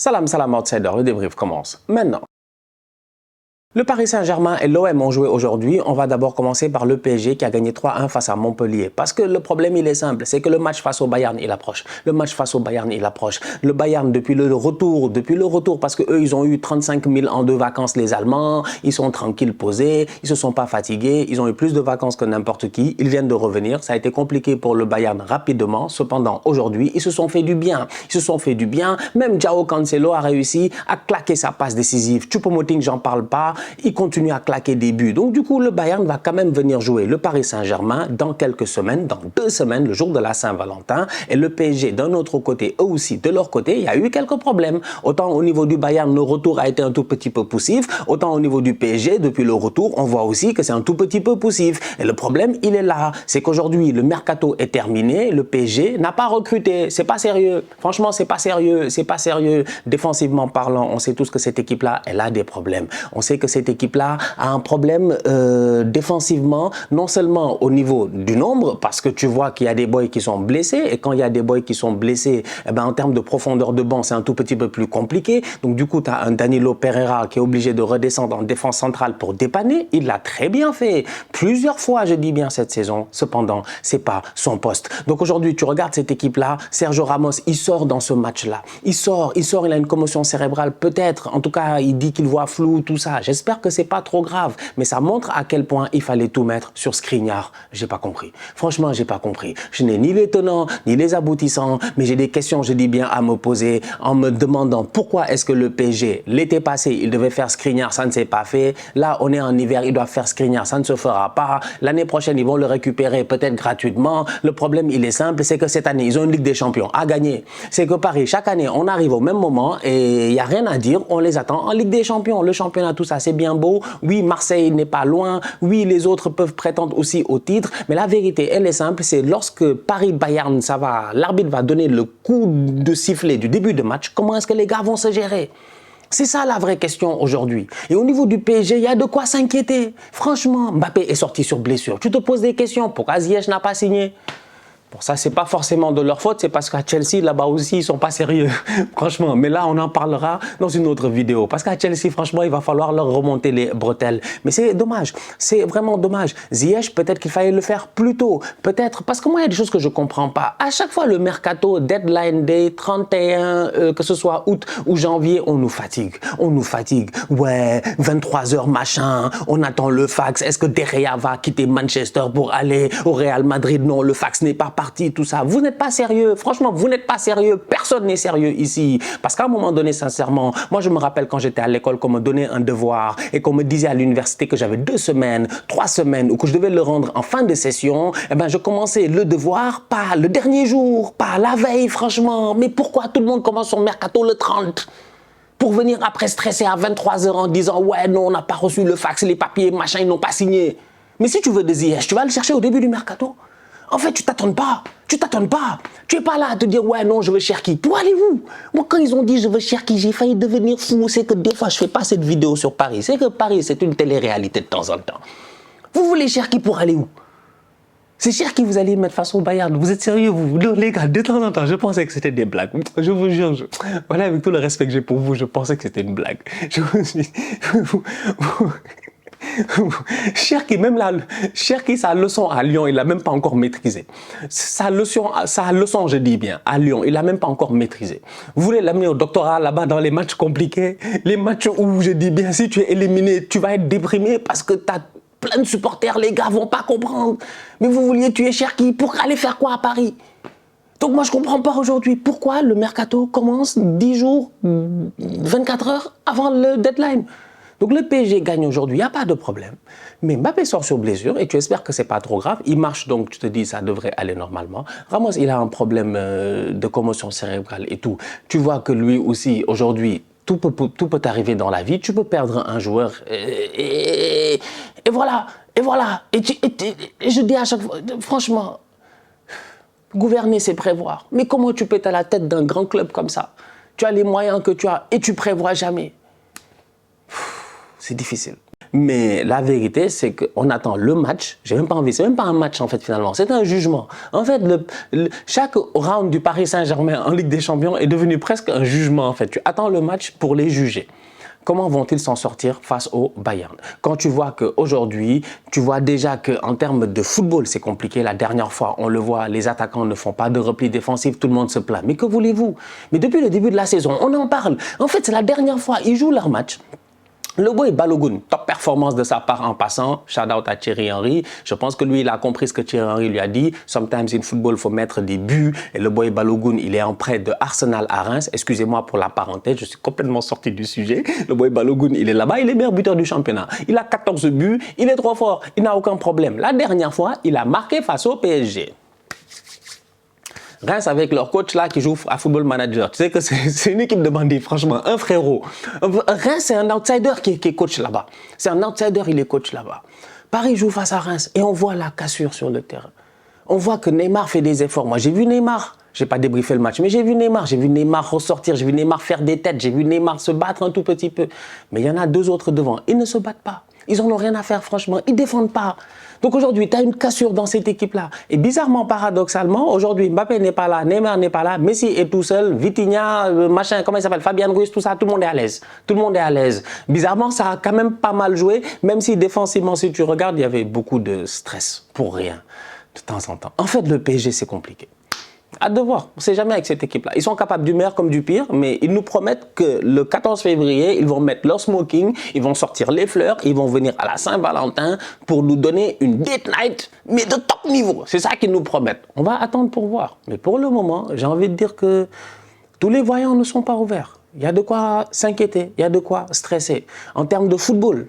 Salam salam outsider, le débrief commence maintenant. Le Paris Saint-Germain et l'OM ont joué aujourd'hui. On va d'abord commencer par le PSG qui a gagné 3-1 face à Montpellier. Parce que le problème, il est simple, c'est que le match face au Bayern, il approche. Le match face au Bayern, il approche. Le Bayern, depuis le retour, parce que eux, ils ont eu 35 000 ans de vacances, les Allemands. Ils sont tranquilles, posés. Ils se sont pas fatigués. Ils ont eu plus de vacances que n'importe qui. Ils viennent de revenir. Ça a été compliqué pour le Bayern rapidement. Cependant, aujourd'hui, ils se sont fait du bien. Ils se sont fait du bien. Même João Cancelo a réussi à claquer sa passe décisive. Choupo-Moting, j'en parle pas. Il continue à claquer des buts. Donc du coup, le Bayern va quand même venir jouer le Paris Saint-Germain dans quelques semaines, dans 2 semaines, le jour de la Saint-Valentin. Et le PSG, d'un autre côté, eux aussi, de leur côté, il y a eu quelques problèmes. Autant au niveau du Bayern, le retour a été un tout petit peu poussif. Autant au niveau du PSG, depuis le retour, on voit aussi que c'est un tout petit peu poussif. Et le problème, il est là. C'est qu'aujourd'hui, le mercato est terminé. Le PSG n'a pas recruté. C'est pas sérieux. Franchement, c'est pas sérieux. C'est pas sérieux. Défensivement parlant, on sait tous que cette équipe-là, elle a des problèmes. On sait que cette équipe-là a un problème défensivement, non seulement au niveau du nombre, parce que tu vois qu'il y a des boys qui sont blessés, et quand il y a des boys qui sont blessés, eh ben, en termes de profondeur de banc, c'est un tout petit peu plus compliqué. Donc du coup, tu as un Danilo Pereira qui est obligé de redescendre en défense centrale pour dépanner. Il l'a très bien fait. Plusieurs fois, je dis bien cette saison. Cependant, c'est pas son poste. Donc aujourd'hui, tu regardes cette équipe-là, Sergio Ramos, il sort dans ce match-là. Il sort, il a une commotion cérébrale, peut-être. En tout cas, il dit qu'il voit flou, tout ça. J'espère que c'est pas trop grave, mais ça montre à quel point il fallait tout mettre sur Skriniar. J'ai pas compris. Franchement, j'ai pas compris. Je n'ai ni les tenants, ni les aboutissants, mais j'ai des questions, je dis bien, à me poser en me demandant pourquoi est-ce que le PSG, l'été passé, il devait faire Skriniar, ça ne s'est pas fait. Là, on est en hiver, ils doivent faire Skriniar, ça ne se fera pas. L'année prochaine, ils vont le récupérer peut-être gratuitement. Le problème, il est simple, c'est que cette année, ils ont une Ligue des Champions à gagner. C'est que Paris, chaque année, on arrive au même moment et il n'y a rien à dire, on les attend en Ligue des Champions. Le championnat, tout ça, c'est bien beau. Oui, Marseille n'est pas loin. Oui, les autres peuvent prétendre aussi au titre. Mais la vérité, elle est simple, c'est lorsque Paris-Bayern, ça va, l'arbitre va donner le coup de sifflet du début de match, comment est-ce que les gars vont se gérer? C'est ça la vraie question aujourd'hui. Et au niveau du PSG, il y a de quoi s'inquiéter. Franchement, Mbappé est sorti sur blessure. Tu te poses des questions. Pourquoi Ziyech n'a pas signé? Bon, ça, c'est pas forcément de leur faute, c'est parce qu'à Chelsea, là-bas aussi, ils sont pas sérieux. Franchement, mais là, on en parlera dans une autre vidéo. Parce qu'à Chelsea, franchement, il va falloir leur remonter les bretelles. Mais c'est dommage. C'est vraiment dommage. Ziyech, peut-être qu'il fallait le faire plus tôt. Peut-être, parce que moi, il y a des choses que je comprends pas. À chaque fois, le mercato, deadline day, 31, que ce soit août ou janvier, on nous fatigue. On nous fatigue. Ouais, 23 h machin, on attend le fax. Est-ce que De Gea va quitter Manchester pour aller au Real Madrid? Non, le fax n'est pas parti, tout ça. Vous n'êtes pas sérieux. Franchement, vous n'êtes pas sérieux. Personne n'est sérieux ici. Parce qu'à un moment donné, sincèrement, moi, je me rappelle quand j'étais à l'école qu'on me donnait un devoir et qu'on me disait à l'université que j'avais 2 semaines, 3 semaines ou que je devais le rendre en fin de session. Eh ben, je commençais le devoir pas le dernier jour, pas la veille, franchement. Mais pourquoi tout le monde commence son mercato le 30? Pour venir après stresser à 23 h en disant « Ouais, non, on n'a pas reçu le fax, les papiers, machin, ils n'ont pas signé. » Mais si tu veux des Ziyech, tu vas le chercher au début du mercato. En fait, tu t'attends pas. Tu t'attends pas. Tu es pas là à te dire, ouais, non, je veux Cherki. Pour aller où? Moi, quand ils ont dit, je veux Cherki, j'ai failli devenir fou. C'est que des fois, je fais pas cette vidéo sur Paris. C'est que Paris, c'est une télé-réalité de temps en temps. Vous voulez Cherki pour aller où? C'est Cherki, vous allez mettre face au Bayern. Vous êtes sérieux, vous? Non, les gars, de temps en temps, je pensais que c'était des blagues. Je vous jure, voilà, avec tout le respect que j'ai pour vous, je pensais que c'était une blague. Je vous dis... Cherki, même là, Cherki, sa leçon à Lyon, il l'a même pas encore maîtrisé. Sa leçon, je dis bien, à Lyon, il l'a même pas encore maîtrisé. Vous voulez l'amener au doctorat là-bas dans les matchs compliqués, les matchs où, je dis bien, si tu es éliminé, tu vas être déprimé parce que tu as plein de supporters, les gars vont pas comprendre. Mais vous vouliez tuer Cherki pour aller faire quoi à Paris? Donc moi, je comprends pas aujourd'hui pourquoi le mercato commence 10 jours, 24 heures avant le deadline. Donc le PSG gagne aujourd'hui, il n'y a pas de problème. Mais Mbappé sort sur blessure et tu espères que ce n'est pas trop grave. Il marche donc, tu te dis, ça devrait aller normalement. Ramos, il a un problème de commotion cérébrale et tout. Tu vois que lui aussi, aujourd'hui, tout peut arriver dans la vie. Tu peux perdre un joueur et voilà. Et voilà. Et je dis à chaque fois, franchement, gouverner, c'est prévoir. Mais comment tu peux être à la tête d'un grand club comme ça? Tu as les moyens que tu as et tu prévois jamais. C'est difficile. Mais la vérité, c'est qu'on attend le match. J'ai même pas envie. C'est même pas un match en fait finalement. C'est un jugement. En fait, chaque round du Paris Saint-Germain en Ligue des Champions est devenu presque un jugement en fait. Tu attends le match pour les juger. Comment vont-ils s'en sortir face au Bayern? Quand tu vois qu'aujourd'hui, tu vois déjà qu'en termes de football, c'est compliqué. La dernière fois, on le voit, les attaquants ne font pas de repli défensif, tout le monde se plaint. Mais que voulez-vous? Mais depuis le début de la saison, on en parle. En fait, c'est la dernière fois, ils jouent leur match. Le boy Balogun, top performance de sa part en passant. Shout out à Thierry Henry. Je pense que lui, il a compris ce que Thierry Henry lui a dit. Sometimes in football, il faut mettre des buts. Et le boy Balogun, il est en prêt de Arsenal à Reims. Excusez-moi pour la parenthèse, je suis complètement sorti du sujet. Le boy Balogun, il est là-bas, il est meilleur buteur du championnat. Il a 14 buts, il est trop fort, il n'a aucun problème. La dernière fois, il a marqué face au PSG. Reims avec leur coach là qui joue à Football Manager. Tu sais que c'est une équipe de bandits, franchement, un frérot. Reims, c'est un outsider qui est coach là-bas. C'est un outsider, il est coach là-bas. Paris joue face à Reims et on voit la cassure sur le terrain. On voit que Neymar fait des efforts. Moi, j'ai vu Neymar. Je n'ai pas débriefé le match, mais j'ai vu Neymar ressortir, j'ai vu Neymar faire des têtes, j'ai vu Neymar se battre un tout petit peu. Mais il y en a deux autres devant. Ils ne se battent pas. Ils n'en ont rien à faire, franchement. Ils ne défendent pas. Donc aujourd'hui, tu as une cassure dans cette équipe-là. Et bizarrement, paradoxalement, aujourd'hui, Mbappé n'est pas là, Neymar n'est pas là, Messi est tout seul, Vitinha, machin, comment il s'appelle, Fabian Ruiz, tout ça, tout le monde est à l'aise. Tout le monde est à l'aise. Bizarrement, ça a quand même pas mal joué, même si défensivement, si tu regardes, il y avait beaucoup de stress pour rien, de temps en temps. En fait, le PSG, c'est compliqué. Hâte de voir, on ne sait jamais avec cette équipe-là. Ils sont capables du meilleur comme du pire, mais ils nous promettent que le 14 février, ils vont mettre leur smoking, ils vont sortir les fleurs, ils vont venir à la Saint-Valentin pour nous donner une date night, mais de top niveau. C'est ça qu'ils nous promettent. On va attendre pour voir. Mais pour le moment, j'ai envie de dire que tous les voyants ne sont pas ouverts. Il y a de quoi s'inquiéter, il y a de quoi stresser. En termes de football,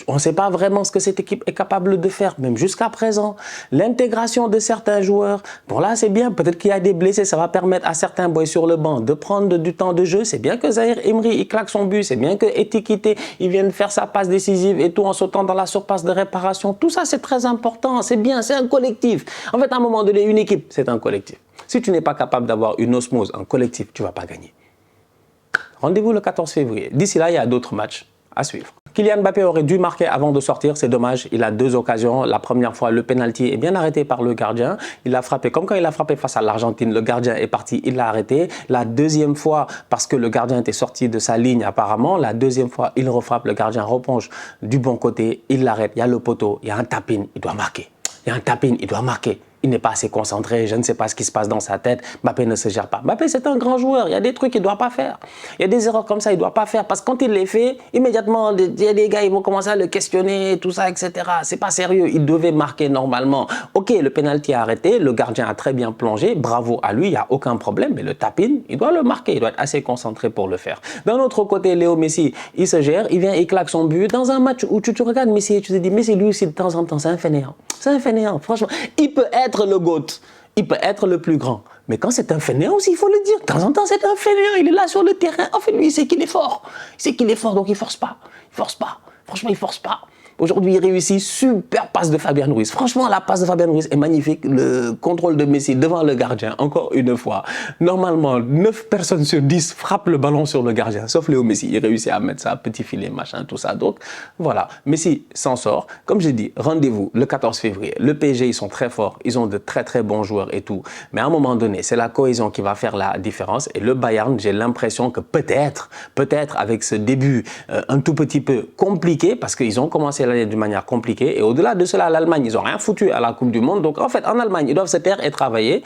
on ne sait pas vraiment ce que cette équipe est capable de faire, même jusqu'à présent. L'intégration de certains joueurs, bon là c'est bien, peut-être qu'il y a des blessés, ça va permettre à certains boys sur le banc de prendre du temps de jeu. C'est bien que Zahir Emery, il claque son but, c'est bien que Etikité, il vienne faire sa passe décisive et tout en sautant dans la surface de réparation. Tout ça c'est très important, c'est bien, c'est un collectif. En fait, à un moment donné, une équipe, c'est un collectif. Si tu n'es pas capable d'avoir une osmose en collectif, tu ne vas pas gagner. Rendez-vous le 14 février. D'ici là, il y a d'autres matchs à suivre. Kylian Mbappé aurait dû marquer avant de sortir, c'est dommage, il a deux occasions. La première fois, le penalty est bien arrêté par le gardien. Il a frappé, comme quand il a frappé face à l'Argentine, le gardien est parti, il l'a arrêté. La deuxième fois, parce que le gardien était sorti de sa ligne apparemment, la deuxième fois, il refrappe, le gardien replonge du bon côté, il l'arrête, il y a le poteau, il y a un tap-in, il doit marquer. Il y a un tap-in, il doit marquer. Il n'est pas assez concentré, je ne sais pas ce qui se passe dans sa tête. Mbappé ne se gère pas. Mbappé, c'est un grand joueur. Il y a des trucs qu'il ne doit pas faire. Il y a des erreurs comme ça, il ne doit pas faire. Parce que quand il les fait, immédiatement, il y a des gars, ils vont commencer à le questionner, tout ça, etc. C'est pas sérieux. Il devait marquer normalement. Ok, le penalty est arrêté. Le gardien a très bien plongé. Bravo à lui, il n'y a aucun problème. Mais le tap-in, il doit le marquer. Il doit être assez concentré pour le faire. D'un autre côté, Léo Messi, il se gère. Il vient, il claque son but. Dans un match où tu regardes Messi et tu te dis, Messi, lui aussi, de temps en temps, c'est un fainéant. C'est un fainéant, franchement. Il peut être le GOAT, il peut être le plus grand. Mais quand c'est un fainéant aussi, il faut le dire. De temps en temps, c'est un fainéant. Il est là sur le terrain. En fait, lui, il sait qu'il est fort. Il sait qu'il est fort, donc il ne force pas. Il force pas. Franchement, il ne force pas. Aujourd'hui, il réussit. Super passe de Fabian Ruiz. Franchement, la passe de Fabian Ruiz est magnifique. Le contrôle de Messi devant le gardien, encore une fois. Normalement, 9 personnes sur 10 frappent le ballon sur le gardien, sauf Léo Messi. Il réussit à mettre ça, petit filet, machin, tout ça. Donc, voilà. Messi s'en sort. Comme j'ai dit, rendez-vous le 14 février. Le PSG, ils sont très forts. Ils ont de très, très bons joueurs et tout. Mais à un moment donné, c'est la cohésion qui va faire la différence. Et le Bayern, j'ai l'impression que peut-être avec ce début un tout petit peu compliqué, parce qu'ils ont commencé l'année d'une manière compliquée. Et au-delà de cela, l'Allemagne, ils n'ont rien foutu à la Coupe du Monde. Donc, en fait, en Allemagne, ils doivent se taire et travailler.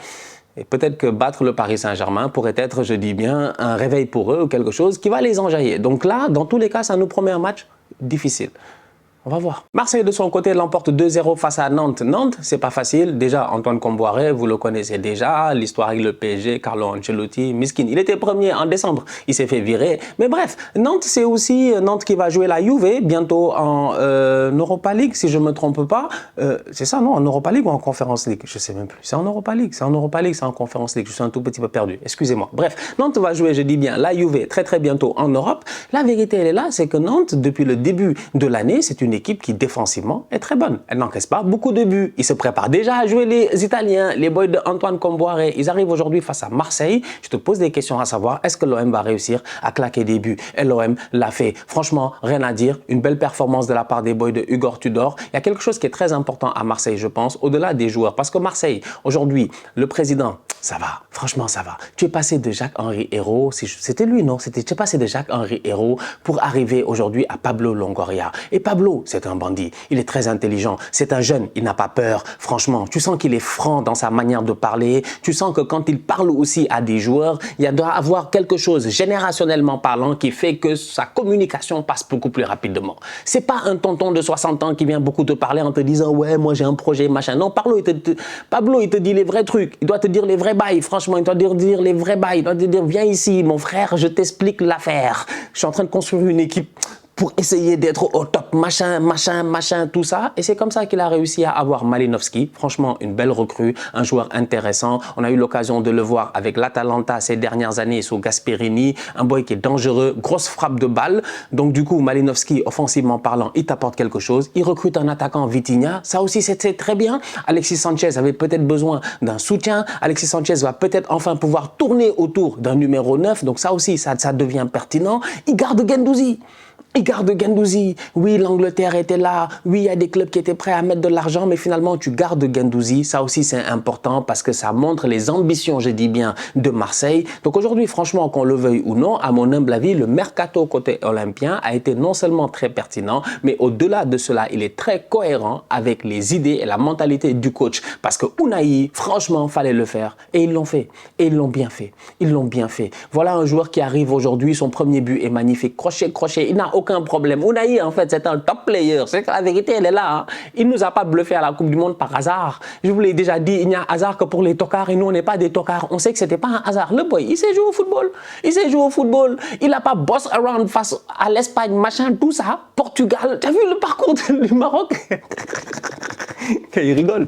Et peut-être que battre le Paris Saint-Germain pourrait être, je dis bien, un réveil pour eux ou quelque chose qui va les enjailler. Donc là, dans tous les cas, ça nous promet un match difficile. On va voir. Marseille, de son côté, l'emporte 2-0 face à Nantes. Nantes, c'est pas facile. Déjà, Antoine Comboiré, vous le connaissez déjà. L'histoire avec le PSG, Carlo Ancelotti, Miskin. Il était premier en décembre. Il s'est fait virer. Mais bref, Nantes, c'est aussi Nantes qui va jouer la Juve bientôt en Europa League, si je ne me trompe pas. C'est ça, non? En Europa League ou en Conference League? Je ne sais même plus. C'est en Europa League. C'est en Europa League, c'est en Conference League. Je suis un tout petit peu perdu. Excusez-moi. Bref, Nantes va jouer, je dis bien, la Juve très bientôt en Europe. La vérité, elle est là, c'est que Nantes, depuis le début de l'année, c'est une équipe qui défensivement est très bonne. Elle n'encaisse pas beaucoup de buts. Ils se préparent déjà à jouer les Italiens, les boys de Antoine Comboiré. Ils arrivent aujourd'hui face à Marseille. Je te pose des questions à savoir, est-ce que l'OM va réussir à claquer des buts? Et l'OM l'a fait. Franchement, rien à dire. Une belle performance de la part des boys de Hugo Tudor. Il y a quelque chose qui est très important à Marseille, je pense, au-delà des joueurs. Parce que Marseille, aujourd'hui, le président, ça va. Franchement, ça va. Tu es passé de Jacques-Henri Hérault, c'était lui, non? Tu es passé de Jacques-Henri Hérault pour arriver aujourd'hui à Pablo Longoria. Et Pablo, c'est un bandit. Il est très intelligent. C'est un jeune. Il n'a pas peur. Franchement, tu sens qu'il est franc dans sa manière de parler. Tu sens que quand il parle aussi à des joueurs, il doit avoir quelque chose, générationnellement parlant, qui fait que sa communication passe beaucoup plus rapidement. C'est pas un tonton de 60 ans qui vient beaucoup te parler en te disant « Ouais, moi j'ai un projet, machin ». Non, Pablo, il te dit les vrais trucs. Il doit te dire les vrais bails. Franchement, il doit te dire les vrais bails. Il doit te dire « Viens ici, mon frère, je t'explique l'affaire. Je suis en train de construire une équipe pour essayer d'être au top, machin, tout ça. » Et c'est comme ça qu'il a réussi à avoir Malinovski. Franchement, une belle recrue, un joueur intéressant. On a eu l'occasion de le voir avec l'Atalanta ces dernières années sous Gasperini. Un boy qui est dangereux, grosse frappe de balle. Donc du coup, Malinovski, offensivement parlant, il t'apporte quelque chose. Il recrute un attaquant, Vitinha. Ça aussi, c'était très bien. Alexis Sanchez avait peut-être besoin d'un soutien. Alexis Sanchez va peut-être enfin pouvoir tourner autour d'un numéro 9. Donc ça aussi, ça devient pertinent. Il garde Guendouzi. Il garde Guendouzi. Oui, l'Angleterre était là. Oui, il y a des clubs qui étaient prêts à mettre de l'argent, mais finalement, tu gardes Guendouzi. Ça aussi, c'est important parce que ça montre les ambitions, je dis bien, de Marseille. Donc aujourd'hui, franchement, qu'on le veuille ou non, à mon humble avis, le mercato côté olympien a été non seulement très pertinent, mais au-delà de cela, il est très cohérent avec les idées et la mentalité du coach. Parce que Unai, franchement, fallait le faire. Et ils l'ont fait. Et ils l'ont bien fait. Ils l'ont bien fait. Voilà un joueur qui arrive aujourd'hui. Son premier but est magnifique. Crochet. Il n'a aucun problème. Unai, en fait, c'est un top player. C'est que la vérité, elle est là. Hein. Il ne nous a pas bluffé à la Coupe du Monde par hasard. Je vous l'ai déjà dit, il n'y a hasard que pour les tocards et nous, on n'est pas des tocards. On sait que ce n'était pas un hasard. Le boy, il sait jouer au football. Il sait jouer au football. Il n'a pas boss around face à l'Espagne, machin, tout ça. Portugal. Tu as vu le parcours du Maroc? Il rigole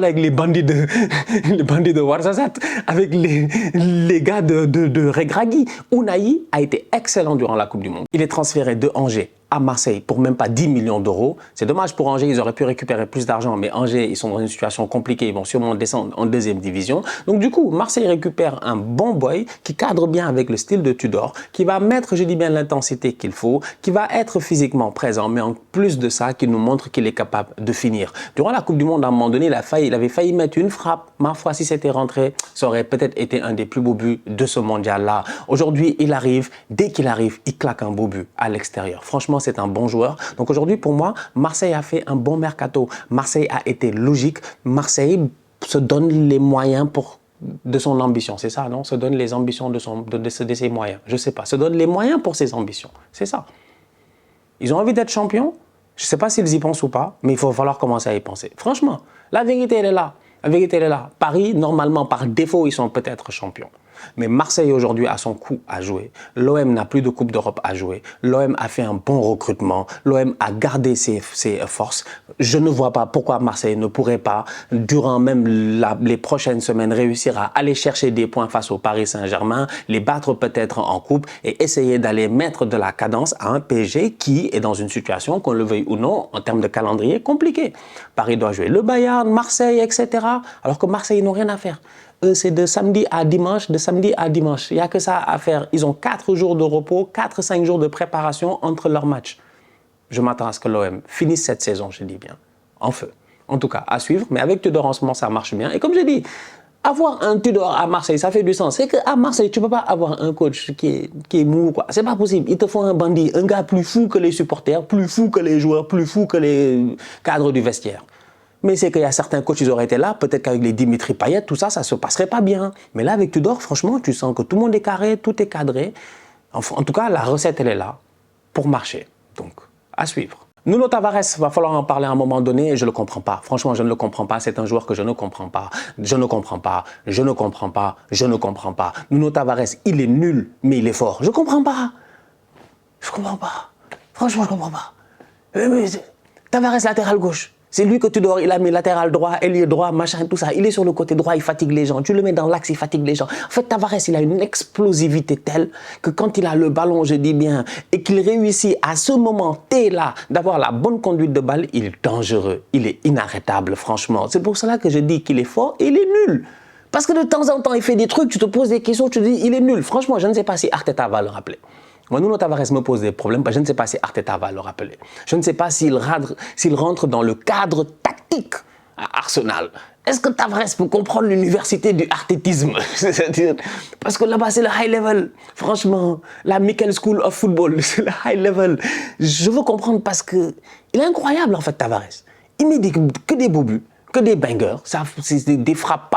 avec les bandits de Ouarzazate, avec les gars de Regragui. Unai a été excellent durant la Coupe du Monde. Il est transféré de Angers à Marseille pour même pas 10 millions d'euros. C'est dommage pour Angers, ils auraient pu récupérer plus d'argent, mais Angers, ils sont dans une situation compliquée, ils vont sûrement descendre en deuxième division. Donc du coup, Marseille récupère un bon boy qui cadre bien avec le style de Tudor, qui va mettre, je dis bien, l'intensité qu'il faut, qui va être physiquement présent, mais en plus de ça, qui nous montre qu'il est capable de finir. Durant la Coupe du Monde, à un moment donné, il avait failli mettre une frappe. Ma foi, si c'était rentré, ça aurait peut-être été un des plus beaux buts de ce mondial-là. Aujourd'hui, il arrive, dès qu'il arrive, il claque un beau but à l'extérieur. Franchement, c'est un bon joueur. Donc aujourd'hui, pour moi, Marseille a fait un bon mercato. Marseille a été logique. Marseille se donne les moyens de son ambition. C'est ça, non? Se donne les ambitions de ses moyens. Je ne sais pas. Se donne les moyens pour ses ambitions. C'est ça. Ils ont envie d'être champions. Je ne sais pas s'ils y pensent ou pas, mais il va falloir commencer à y penser. Franchement, la vérité, elle est là. La vérité, elle est là. Paris, normalement, par défaut, ils sont peut-être champions. Mais Marseille aujourd'hui a son coup à jouer. L'OM n'a plus de Coupe d'Europe à jouer. L'OM a fait un bon recrutement. L'OM a gardé ses forces. Je ne vois pas pourquoi Marseille ne pourrait pas, durant même les prochaines semaines, réussir à aller chercher des points face au Paris Saint-Germain, les battre peut-être en coupe et essayer d'aller mettre de la cadence à un PSG qui est dans une situation, qu'on le veuille ou non, en termes de calendrier, compliquée. Paris doit jouer le Bayern, Marseille, etc. Alors que Marseille n'ont rien à faire. C'est de samedi à dimanche, Il n'y a que ça à faire. Ils ont 4 jours de repos, 4-5 jours de préparation entre leurs matchs. Je m'attends à ce que l'OM finisse cette saison, je dis bien, en feu. En tout cas, à suivre. Mais avec Tudor en ce moment, ça marche bien. Et comme je dis, avoir un Tudor à Marseille, ça fait du sens. C'est qu'à Marseille, tu ne peux pas avoir un coach qui est mou, quoi. C'est pas possible. Il te faut un bandit, un gars plus fou que les supporters, plus fou que les joueurs, plus fou que les cadres du vestiaire. Mais c'est qu'il y a certains coachs, ils auraient été là, peut-être qu'avec les Dimitri Payet, tout ça, ça ne se passerait pas bien. Mais là, avec Tudor, franchement, tu sens que tout le monde est carré, tout est cadré. En tout cas, la recette, elle est là pour marcher. Donc, à suivre. Nuno Tavares, va falloir en parler à un moment donné et je ne le comprends pas. Franchement, je ne le comprends pas. C'est un joueur que je ne comprends pas. Je ne comprends pas. Nuno Tavares, il est nul, mais il est fort. Je ne comprends pas. Franchement, je ne comprends pas. Tavares latéral gauche. C'est lui que tu dors, il a mis latéral droit, ailier droit, machin, tout ça. Il est sur le côté droit, il fatigue les gens. Tu le mets dans l'axe, il fatigue les gens. En fait, Tavares, il a une explosivité telle que quand il a le ballon, je dis bien, et qu'il réussit à ce moment T-là d'avoir la bonne conduite de balle, il est dangereux, il est inarrêtable, franchement. C'est pour cela que je dis qu'il est fort et il est nul. Parce que de temps en temps, il fait des trucs, tu te poses des questions, tu te dis, il est nul. Franchement, je ne sais pas si Arteta va le rappeler. Moi, Nuno Tavares me pose des problèmes, je ne sais pas si Arteta va le rappeler. Je ne sais pas s'il rentre dans le cadre tactique à Arsenal. Est-ce que Tavares peut comprendre l'université du artétisme? C'est-à-dire, parce que là-bas, c'est le high level. Franchement, la Mikel School of Football, c'est le high level. Je veux comprendre parce que il est incroyable, en fait, Tavares. Il met que des beaux buts, que des bangers, c'est des frappes,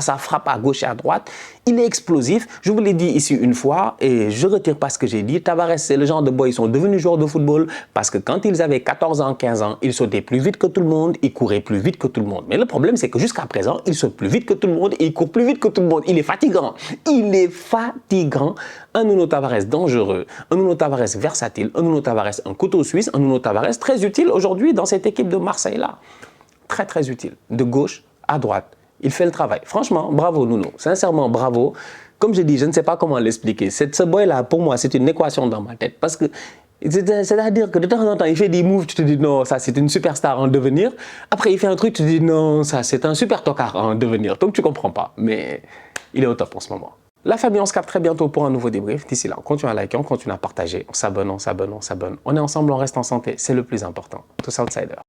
ça frappe à gauche et à droite. Il est explosif. Je vous l'ai dit ici une fois et je ne retire pas ce que j'ai dit. Tavares, c'est le genre de boys, ils sont devenus joueurs de football parce que quand ils avaient 14 ans, 15 ans, ils sautaient plus vite que tout le monde, ils couraient plus vite que tout le monde. Mais le problème, c'est que jusqu'à présent, ils sautent plus vite que tout le monde et ils courent plus vite que tout le monde. Il est fatigant. Il est fatigant. Un Nuno Tavares dangereux, un Nuno Tavares versatile, un Nuno Tavares un couteau suisse, un Nuno Tavares très utile aujourd'hui dans cette équipe de Marseille-là. Très, très utile. De gauche à droite. Il fait le travail. Franchement, bravo Nuno. Sincèrement, bravo. Comme je dis, je ne sais pas comment l'expliquer. Ce boy-là, pour moi, c'est une équation dans ma tête. Parce que, c'est-à-dire que de temps en temps, il fait des moves, tu te dis non, ça c'est une superstar en devenir. Après, il fait un truc, tu te dis non, ça c'est un super tocard en devenir. Donc tu ne comprends pas. Mais il est au top en ce moment. La famille, on se capte très bientôt pour un nouveau débrief. D'ici là, on continue à liker, on continue à partager. On s'abonne, on s'abonne, on s'abonne. On est ensemble, on reste en santé. C'est le plus important. Tous outsiders.